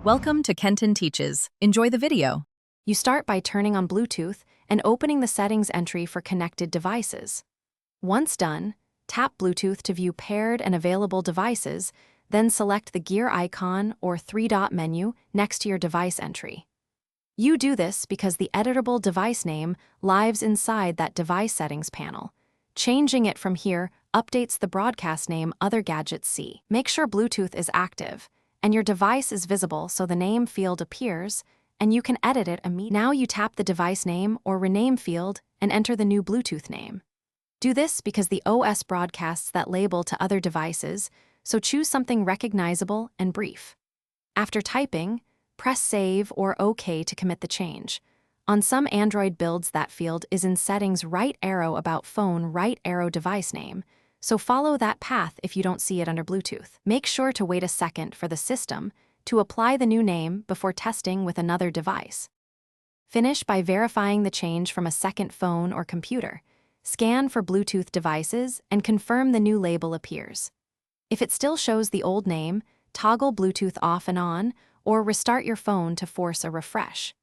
Welcome to Kenton Teaches. Enjoy the video. You start by turning on Bluetooth and opening the settings entry for connected devices. Once done, tap Bluetooth to view paired and available devices, then select the gear icon or three-dot menu next to your device entry. You do this because the editable device name lives inside that device settings panel. Changing it from here updates the broadcast name other gadgets see. Make sure Bluetooth is active and your device is visible so the name field appears and you can edit it immediately. Now you tap the device name or rename field and enter the new Bluetooth name. Do this because the OS broadcasts that label to other devices, so choose something recognizable and brief. After typing, press Save or OK to commit the change. On some Android builds, that field is in Settings right arrow about phone right arrow device name, so follow that path if you don't see it under Bluetooth. Make sure to wait a second for the system to apply the new name before testing with another device. Finish by verifying the change from a second phone or computer. Scan for Bluetooth devices and confirm the new label appears. If it still shows the old name, toggle Bluetooth off and on, or restart your phone to force a refresh.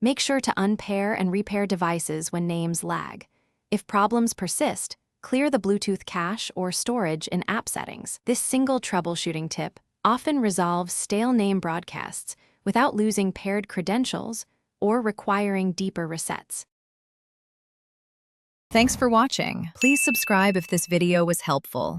Make sure to unpair and repair devices when names lag. If problems persist, clear the Bluetooth cache or storage in app settings. This single troubleshooting tip often resolves stale name broadcasts without losing paired credentials or requiring deeper resets. Thanks for watching. Please subscribe if this video was helpful.